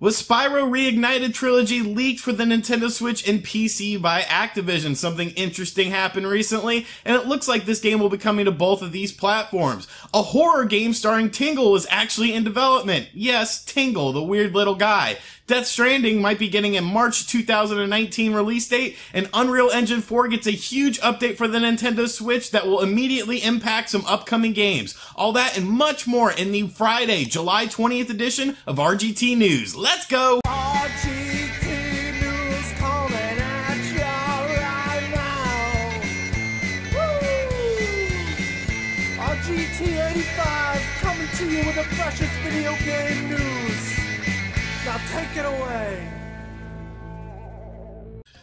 Was Spyro Reignited Trilogy leaked for the Nintendo Switch and PC by Activision? Something interesting happened recently, and it looks like this game will be coming to both of these platforms. A horror game starring Tingle is actually in development. Yes, Tingle, the weird little guy. Death Stranding might be getting a March 2019 release date, and Unreal Engine 4 gets a huge update for the Nintendo Switch that will immediately impact some upcoming games. All that and much more in the Friday, July 20th edition of RGT News. Let's go! RGT News coming at you right now. Woo! RGT 85 coming to you with the freshest video game news. Now take it away.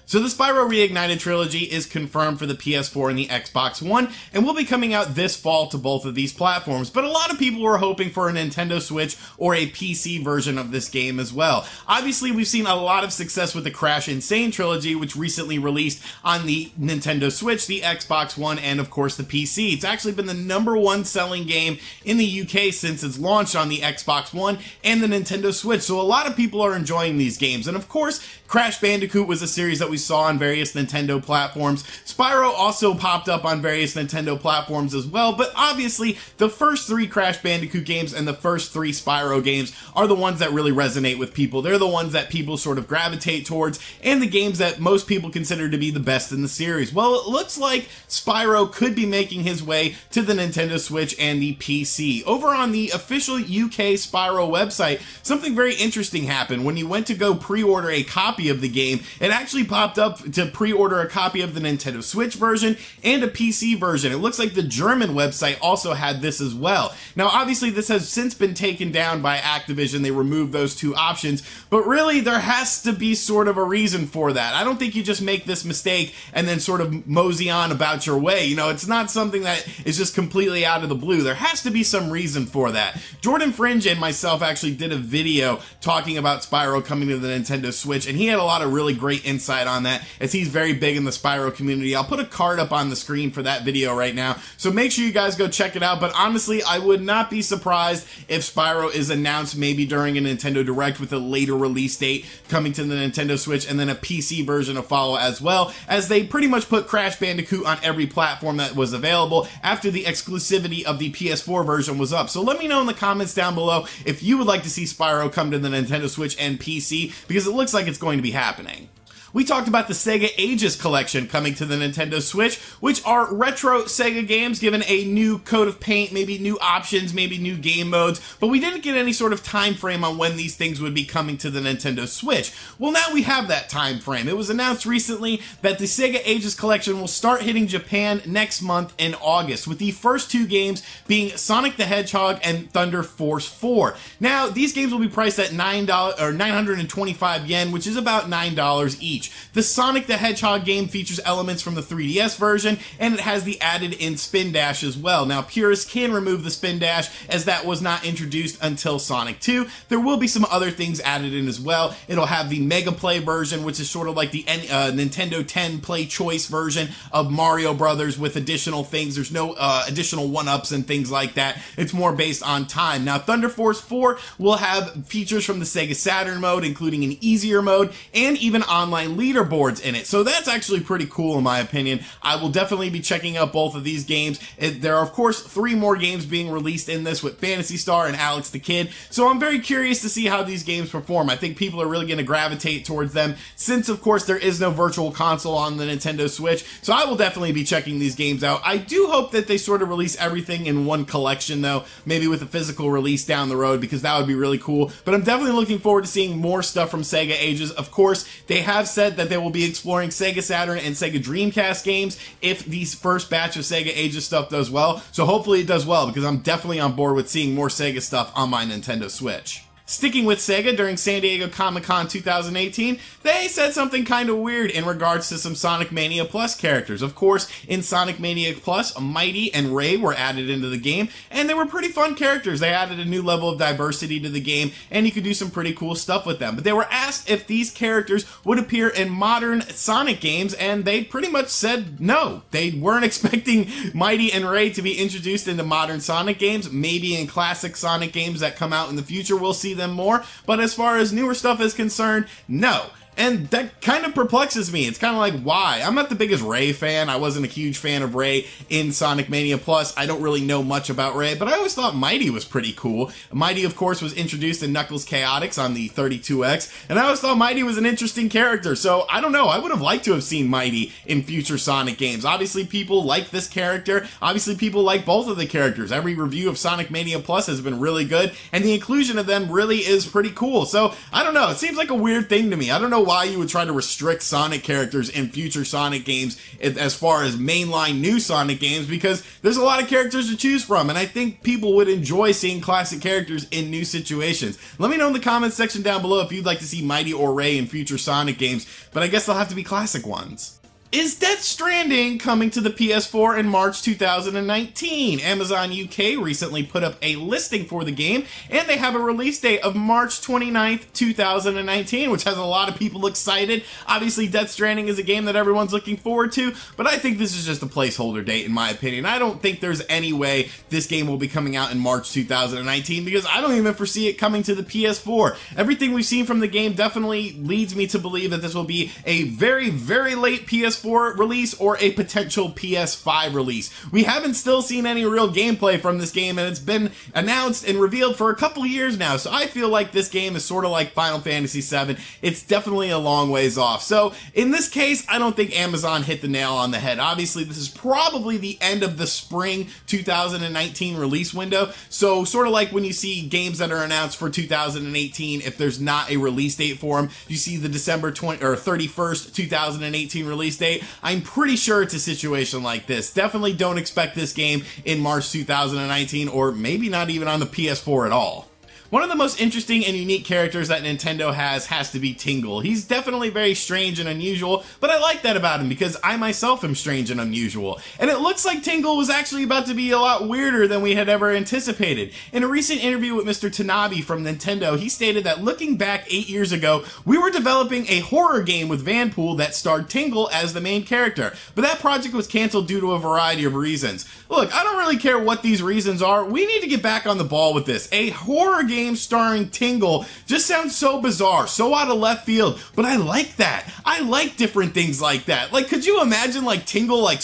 So the Spyro Reignited Trilogy is confirmed for the PS4 and the Xbox One, and will be coming out this fall to both of these platforms, but a lot of people were hoping for a Nintendo Switch or a PC version of this game as well. Obviously, we've seen a lot of success with the Crash Insane Trilogy, which recently released on the Nintendo Switch, the Xbox One, and of course the PC. It's actually been the #1 selling game in the UK since it's launched on the Xbox One and the Nintendo Switch, so a lot of people are enjoying these games, and of course, Crash Bandicoot was a series that we saw on various Nintendo platforms. Spyro also popped up on various Nintendo platforms as well, but obviously the first 3 Crash Bandicoot games and the first 3 Spyro games are the ones that really resonate with people. They're the ones that people sort of gravitate towards, and the games that most people consider to be the best in the series. Well, it looks like Spyro could be making his way to the Nintendo Switch and the PC. Over on the official UK Spyro website, something very interesting happened. When you went to go pre-order a copy of the game, it actually popped up to pre-order a copy of the Nintendo Switch version and a PC version. It looks like the German website also had this as well. Now, obviously, this has since been taken down by Activision. They removed those 2 options, but really, there has to be sort of a reason for that. I don't think you just make this mistake and then sort of mosey on about your way. You know, it's not something that is just completely out of the blue. There has to be some reason for that. Jordan Fringe and myself actually did a video talking about Spyro coming to the Nintendo Switch, and he had a lot of really great insight on that, as he's very big in the Spyro community. I'll put a card up on the screen for that video right now, so make sure you guys go check it out. But honestly, I would not be surprised if Spyro is announced maybe during a Nintendo Direct with a later release date coming to the Nintendo Switch, and then a PC version to follow, as well as they pretty much put Crash Bandicoot on every platform that was available after the exclusivity of the PS4 version was up. So let me know in the comments down below if you would like to see Spyro come to the Nintendo Switch and PC, because it looks like it's going to be happening. We talked about the Sega Ages collection coming to the Nintendo Switch, which are retro Sega games given a new coat of paint, maybe new options, maybe new game modes, but we didn't get any sort of time frame on when these things would be coming to the Nintendo Switch. Well, now we have that time frame. It was announced recently that the Sega Ages collection will start hitting Japan next month in August, with the first 2 games being Sonic the Hedgehog and Thunder Force 4. Now, these games will be priced at $9 or 925 yen, which is about $9 each. The Sonic the Hedgehog game features elements from the 3DS version, and it has the added-in spin dash as well. Now, purists can remove the spin dash, as that was not introduced until Sonic 2. There will be some other things added in as well. It'll have the Mega Play version, which is sort of like the Nintendo 10 Play Choice version of Mario Brothers with additional things. There's no additional 1-ups and things like that. It's more based on time. Now, Thunder Force 4 will have features from the Sega Saturn mode, including an easier mode, and even online leaderboards in it. So that's actually pretty cool in my opinion. I will definitely be checking out both of these games. There are of course 3 more games being released in this with Phantasy Star and Alex the Kid. So I'm very curious to see how these games perform. I think people are really going to gravitate towards them, since of course there is no virtual console on the Nintendo Switch. So I will definitely be checking these games out. I do hope that they sort of release everything in one collection though, maybe with a physical release down the road, because that would be really cool. But I'm definitely looking forward to seeing more stuff from Sega Ages. Of course, they have said that they will be exploring Sega Saturn and Sega Dreamcast games if these first batch of Sega Ages stuff does well. So hopefully it does well, because I'm definitely on board with seeing more Sega stuff on my Nintendo Switch. Sticking with Sega, during San Diego Comic-Con 2018, they said something kind of weird in regards to some Sonic Mania Plus characters. Of course, in Sonic Mania Plus, Mighty and Ray were added into the game, and they were pretty fun characters. They added a new level of diversity to the game, and you could do some pretty cool stuff with them. But they were asked if these characters would appear in modern Sonic games, and they pretty much said no. They weren't expecting Mighty and Ray to be introduced into modern Sonic games. Maybe in classic Sonic games that come out in the future, we'll see them more, but as far as newer stuff is concerned, no. And that kind of perplexes me. It's kind of like, why? I'm not the biggest Ray fan. I wasn't a huge fan of Ray in Sonic Mania Plus. I don't really know much about Ray, but I always thought Mighty was pretty cool. Mighty, of course, was introduced in Knuckles Chaotix on the 32X, and I always thought Mighty was an interesting character. So, I don't know. I would have liked to have seen Mighty in future Sonic games. Obviously, people like this character. Obviously, people like both of the characters. Every review of Sonic Mania Plus has been really good, and the inclusion of them really is pretty cool. So, I don't know. It seems like a weird thing to me. I don't know why you would try to restrict Sonic characters in future Sonic games as far as mainline new Sonic games, because there's a lot of characters to choose from, and I think people would enjoy seeing classic characters in new situations. Let me know in the comments section down below if you'd like to see Mighty or Ray in future Sonic games, but I guess they'll have to be classic ones. Is Death Stranding coming to the PS4 in March 2019? Amazon UK recently put up a listing for the game, and they have a release date of March 29th, 2019, which has a lot of people excited. Obviously, Death Stranding is a game that everyone's looking forward to, but I think this is just a placeholder date in my opinion. I don't think there's any way this game will be coming out in March 2019, because I don't even foresee it coming to the PS4. Everything we've seen from the game definitely leads me to believe that this will be a very, very late PS4 release or a potential PS5 release. We haven't still seen any real gameplay from this game, and it's been announced and revealed for a couple years now, so I feel like this game is sort of like Final Fantasy VII. It's definitely a long ways off. So in this case, I don't think Amazon hit the nail on the head. Obviously, this is probably the end of the spring 2019 release window, so sort of like when you see games that are announced for 2018, if there's not a release date for them, you see the December 31st, 2018 release date. I'm pretty sure it's a situation like this. Definitely don't expect this game in March 2019, or maybe not even on the PS4 at all. One of the most interesting and unique characters that Nintendo has to be Tingle. He's definitely very strange and unusual, but I like that about him because I myself am strange and unusual. And it looks like Tingle was actually about to be a lot weirder than we had ever anticipated. In a recent interview with Mr. Tanabe from Nintendo, he stated that looking back 8 years ago, we were developing a horror game with Vanpool that starred Tingle as the main character, but that project was canceled due to a variety of reasons. Look, I don't really care what these reasons are. We need to get back on the ball with this. A horror game starring Tingle just sounds so bizarre, so out of left field, but I like that. I like different things like that. Like, could you imagine like Tingle like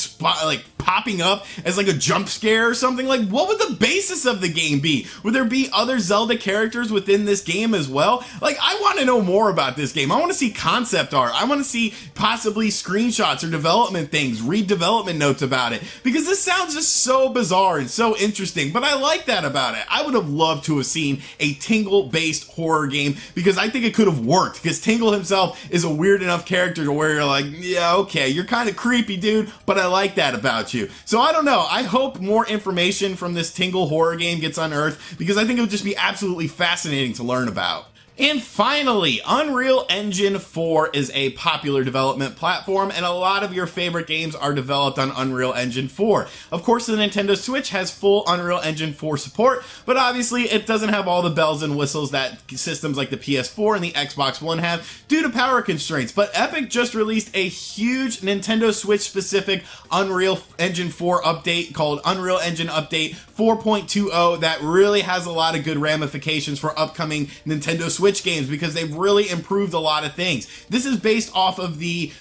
popping up as like a jump scare or something? Like, what would the basis of the game be? Would there be other Zelda characters within this game as well? Like, I want to know more about this game. I want to see concept art. I want to see possibly screenshots or development things, read development notes about it, because this sounds just so bizarre and so interesting, but I like that about it. I would have loved to have seen a Tingle-based horror game, because I think it could have worked, because Tingle himself is a weird enough character to where you're like, yeah, okay, you're kind of creepy, dude, but I like that about you. So I don't know. I hope more information from this Tingle horror game gets unearthed, because I think it would just be absolutely fascinating to learn about. And finally, Unreal Engine 4 is a popular development platform, and a lot of your favorite games are developed on Unreal Engine 4. Of course, the Nintendo Switch has full Unreal Engine 4 support, but obviously it doesn't have all the bells and whistles that systems like the PS4 and the Xbox One have due to power constraints. But Epic just released a huge Nintendo Switch-specific Unreal Engine 4 update called Unreal Engine Update 4.20 that really has a lot of good ramifications for upcoming Nintendo Switch games, because they've really improved a lot of things. This is based off of the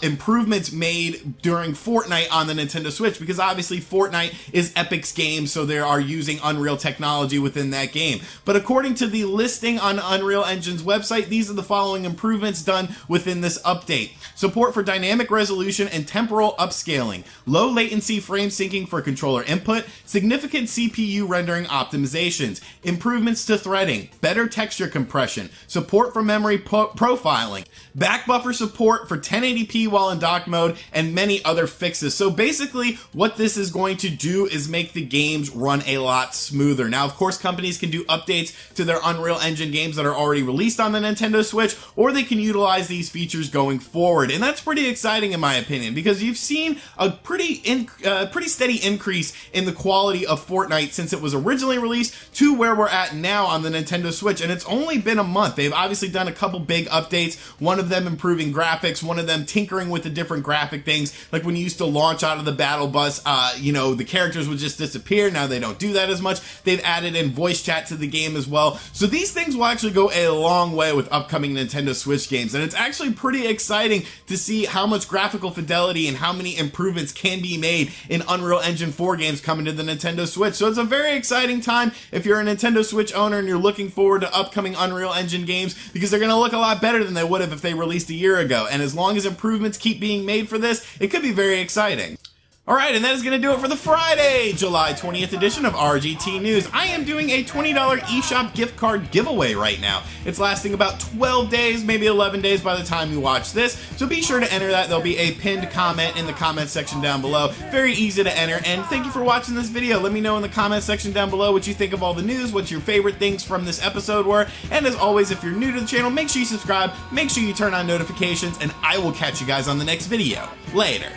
improvements made during Fortnite on the Nintendo Switch, because obviously Fortnite is Epic's game, so they are using Unreal technology within that game. But according to the listing on Unreal Engine's website, these are the following improvements done within this update. Support for dynamic resolution and temporal upscaling, low latency frame syncing for controller input, significant CPU rendering optimizations, improvements to threading, better texture compression, support for memory profiling, back buffer support for 1080p while in dock mode, and many other fixes. So basically, what this is going to do is make the games run a lot smoother. Now, of course, companies can do updates to their Unreal Engine games that are already released on the Nintendo Switch, or they can utilize these features going forward. And that's pretty exciting in my opinion, because you've seen a pretty steady increase in the quality of Fortnite since it was originally released to where we're at now on the Nintendo Switch, and it's only been a month. They've obviously done a couple big updates, one of them improving graphics, one of them tinkering with the different graphic things, like when you used to launch out of the battle bus, you know, the characters would just disappear. Now they don't do that as much. They've added in voice chat to the game as well. So these things will actually go a long way with upcoming Nintendo Switch games, and it's actually pretty exciting to see how much graphical fidelity and how many improvements can be made in Unreal Engine 4 games coming to the Nintendo Switch. So it's a very exciting time if you're a Nintendo Switch owner and you're looking forward to upcoming Unreal Engine games, because they're going to look a lot better than they would have if they released a year ago. And as long as improvements keep being made for this, it could be very exciting. Alright, and that is going to do it for the Friday, July 20th edition of RGT News. I am doing a $20 eShop gift card giveaway right now. It's lasting about 12 days, maybe 11 days by the time you watch this, so be sure to enter that. There'll be a pinned comment in the comment section down below. Very easy to enter, and thank you for watching this video. Let me know in the comment section down below what you think of all the news, what your favorite things from this episode were, and as always, if you're new to the channel, make sure you subscribe, make sure you turn on notifications, and I will catch you guys on the next video. Later.